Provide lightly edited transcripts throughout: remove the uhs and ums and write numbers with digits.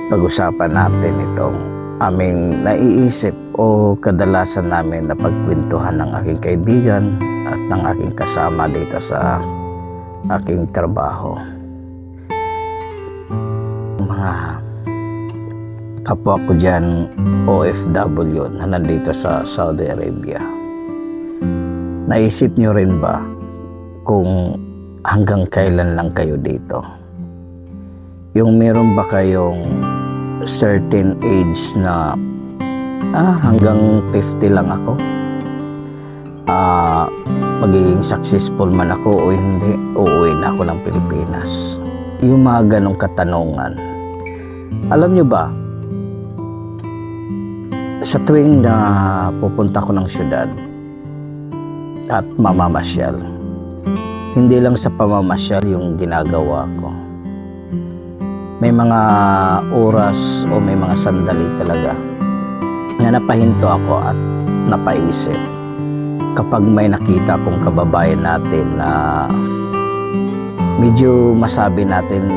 Pag-usapan natin itong aming naiisip o kadalasan namin na pagkwentuhan ng aking kaibigan at ng aking kasama dito sa aking trabaho. Mga kapwa ko dyan, OFW na nandito sa Saudi Arabia. Naisip nyo rin ba kung hanggang kailan lang kayo dito? Yung meron ba kayong certain age na hanggang 50 lang ako, magiging successful man ako o hindi, uuwi na ako ng Pilipinas? Yung mga ganong katanungan. Alam nyo ba, sa tuwing na pupunta ko ng syudad at mamamasyal, hindi lang sa pamamasyal yung ginagawa ko. May mga oras o may mga sandali talaga na napahinto ako at napaisip kapag may nakita kong kababayan natin na medyo masabi natin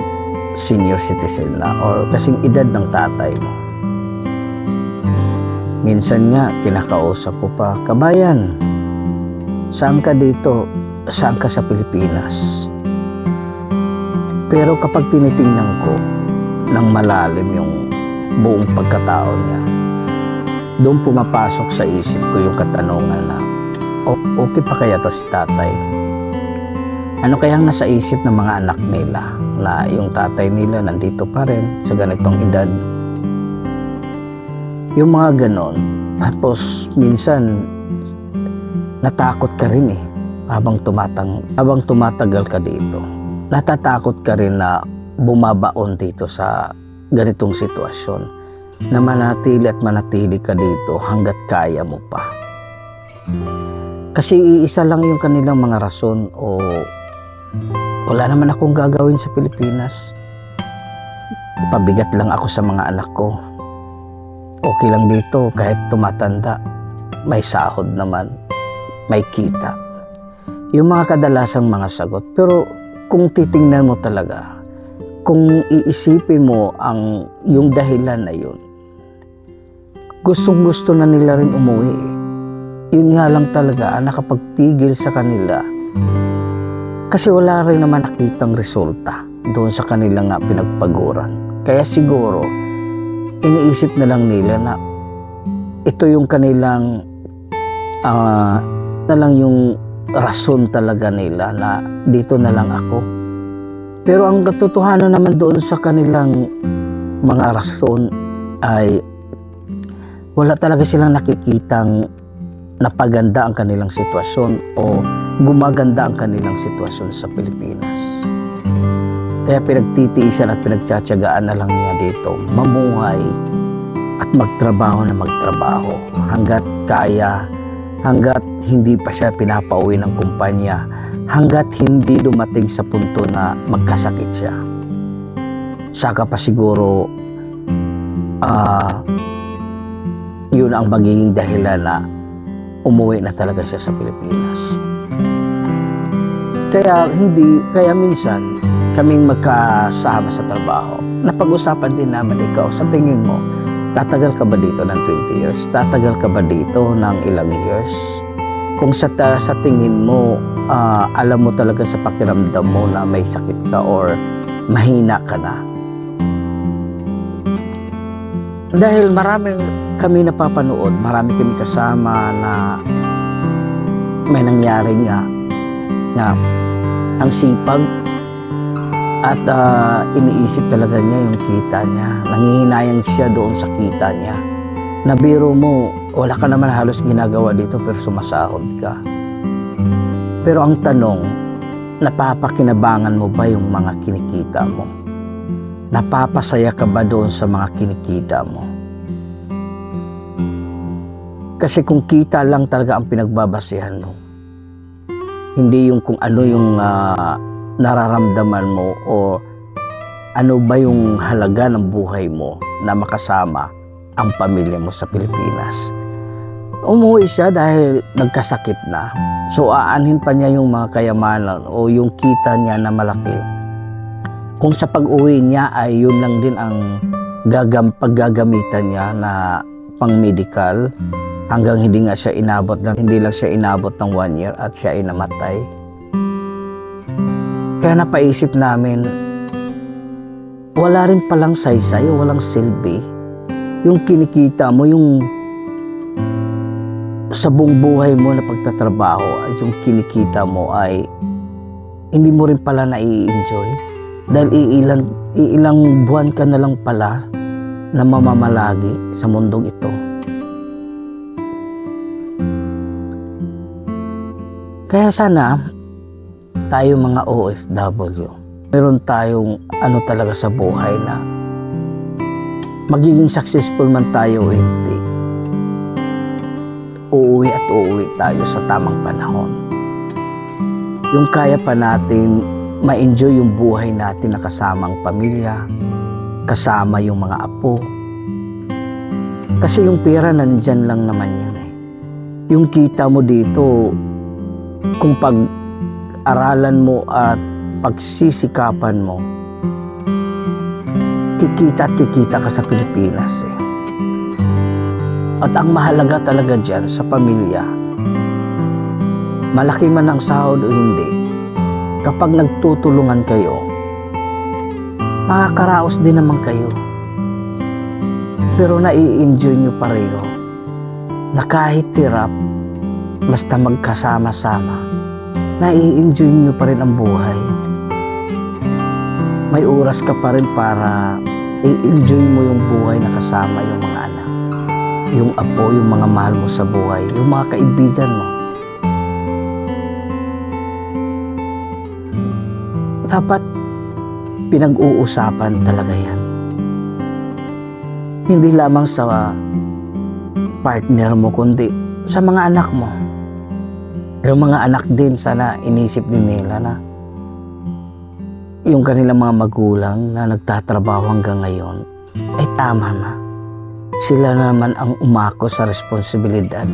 senior citizen na or kasing edad ng tatay mo. Minsan nga kinakausap ko pa, "Kabayan, saan ka dito? Saan ka sa Pilipinas?" Pero kapag tinitingnan ko ng malalim yung buong pagkatao niya, doon pumapasok sa isip ko yung katanungan na, okay pa kaya to si tatay? Ano kayang nasa isip ng mga anak nila na yung tatay nila nandito pa rin sa ganitong edad? Yung mga ganon. Tapos minsan natakot ka rin habang tumatagal ka dito. Natatakot ka rin na bumabaon dito sa ganitong sitwasyon, na manatili at manatili ka dito hanggat kaya mo pa. Kasi iisa lang yung kanilang mga rason, o wala naman akong gagawin sa Pilipinas, pabigat lang ako sa mga anak ko, okay lang dito kahit tumatanda, may sahod naman, may kita. Yung mga kadalasang mga sagot. Pero kung titingnan mo talaga, kung iisipin mo yung dahilan na yun, gustong-gusto na nila rin umuwi. Yun nga lang talaga nakapagpigil sa kanila kasi wala rin naman nakitang resulta doon sa kanilang pinagpaguran. Kaya siguro iniisip na lang nila na ito yung kanilang na lang yung rason talaga nila na dito na lang ako. Pero ang katotohanan naman doon sa kanilang mga rason ay wala talaga silang nakikitang napaganda ang kanilang sitwasyon o gumaganda ang kanilang sitwasyon sa Pilipinas. Kaya pinagtitiisan at pinagtsatsagaan na lang niya dito mamuhay at magtrabaho na magtrabaho hanggat kaya, hanggat hindi pa siya pinapauwi ng kumpanya, hanggat hindi dumating sa punto na magkasakit siya. Saka pa siguro yun ang magiging dahilan na umuwi na talaga siya sa Pilipinas. Kaya minsan kaming magkasama sa trabaho, napag-usapan din naman, ikaw sa tingin mo, tatagal ka ba dito ng 20 years? Tatagal ka ba dito ng ilang years? Kung sa tingin mo, alam mo talaga sa pakiramdam mo na may sakit ka or mahina ka na. Dahil marami kami napapanood, marami kami kasama na may nangyari nga na ang sipag at iniisip talaga niya yung kita niya. Nangihinayang siya doon sa kita niya. Nabiro mo, wala ka naman halos ginagawa dito pero sumasahod ka. Pero ang tanong, napapakinabangan mo ba yung mga kinikita mo? Napapasaya ka ba doon sa mga kinikita mo? Kasi kung kita lang talaga ang pinagbabasihan mo, hindi yung kung ano yung nararamdaman mo o ano ba yung halaga ng buhay mo na makasama ang pamilya mo sa Pilipinas. Umuwi siya dahil nagkasakit na. So aanhin pa niya yung mga kayamanan o yung kita niya na malaki. Kung sa pag-uwi niya ay yun lang din ang paggagamitan niya na pang-medical hanggang hindi lang siya inabot ng 1 year at siya ay namatay. Kaya napaisip namin, wala rin palang saysay, walang silbi. Yung kinikita mo, yung sa buong buhay mo na pagtatrabaho at yung kinikita mo ay hindi mo rin pala na-i-enjoy dahil ilang buwan ka na lang pala na mamamalagi sa mundong ito. Kaya sana tayo mga OFW, meron tayong talaga sa buhay na magiging successful man tayo o hindi, uuwi at uuwi tayo sa tamang panahon. Yung kaya pa natin ma-enjoy yung buhay natin na kasama ang pamilya, kasama yung mga apo. Kasi yung pera nandyan lang naman yan eh. Yung kita mo dito, kung pag-aralan mo at pagsisikapan mo, kikita ka sa Pilipinas eh. At ang mahalaga talaga dyan sa pamilya, malaki man ang sahod o hindi, kapag nagtutulungan kayo, makakaraos din naman kayo. Pero nai-enjoy nyo pareho na kahit tirap, basta magkasama-sama, nai-enjoy nyo pa rin ang buhay. May oras ka pa rin para i-enjoy mo yung buhay na kasama yung mga anak, yung apo, yung mga mahal mo sa buhay, yung mga kaibigan mo. Dapat pinag-uusapan talaga yan. Hindi lamang sa partner mo, kundi sa mga anak mo. Yung mga anak din, sana inisip din nila na yung kanilang mga magulang na nagtatrabaho hanggang ngayon ay tama na. Sila naman ang umako sa responsibilidad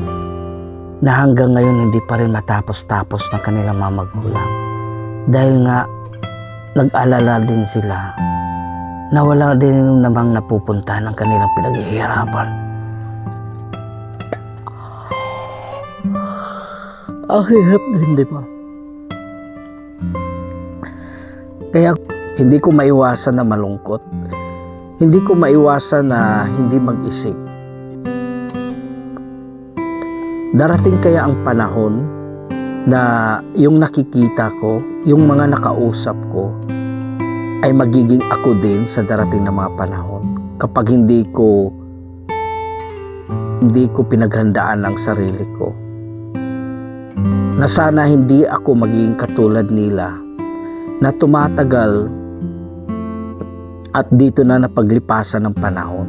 na hanggang ngayon hindi pa rin matapos-tapos ng kanilang mga magulang. Dahil nga nag-alala din sila na wala din namang napupunta ng kanilang pinaghihirapan. Ang hirap din, di ba? Kaya hindi ko maiwasan na malungkot. Hindi ko maiwasan na hindi mag-isip. Darating kaya ang panahon na yung nakikita ko, yung mga nakausap ko, ay magiging ako din sa darating na mga panahon. Kapag hindi ko pinaghandaan ang sarili ko. Na sana hindi ako magiging katulad nila na tumatagal at dito na napaglipasan ng panahon.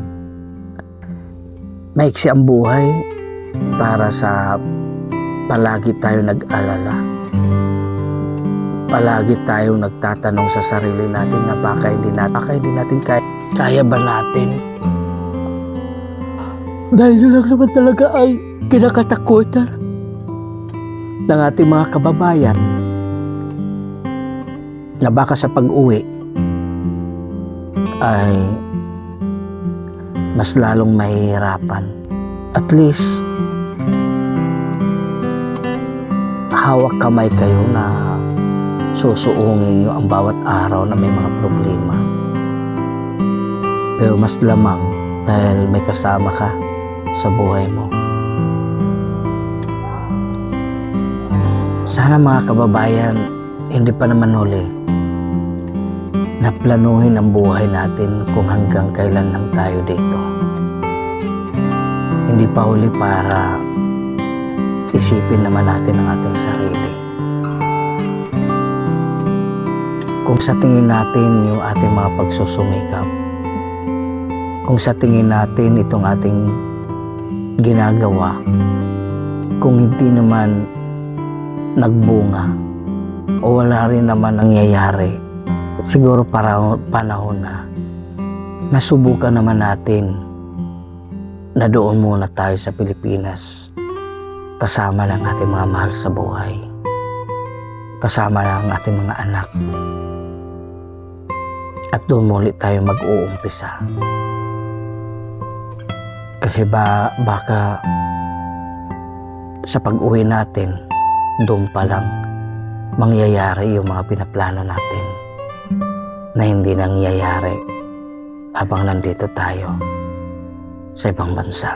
Maiksi ang buhay para sa palagi tayo nag-alala. Palagi tayong nagtatanong sa sarili natin na baka hindi natin kaya ba natin? Dahil yun lang naman talaga ay kinakatakutan ng ating mga kababayan na baka sa pag-uwi ay mas lalong mahihirapan. At least hawak kamay kayo na susuungin nyo ang bawat araw na may mga problema. Pero mas lamang dahil may kasama ka sa buhay mo. Sana mga kababayan, hindi pa naman huli na planuhin ang buhay natin kung hanggang kailan lang tayo dito. Hindi pa huli para isipin naman natin ang ating sarili. Kung sa tingin natin yung ating mga pagsusumikap, kung sa tingin natin itong ating ginagawa, kung hindi naman nagbunga o wala rin naman nangyayari, siguro panahon na nasubukan naman natin na doon muna tayo sa Pilipinas kasama ng ating mga mahal sa buhay, kasama ng ating mga anak, at doon muli tayo mag-uumpisa. Kasi baka sa pag-uwi natin, doon pa lang mangyayari yung mga pinaplano natin na hindi nangyayari habang nandito tayo sa ibang bansa.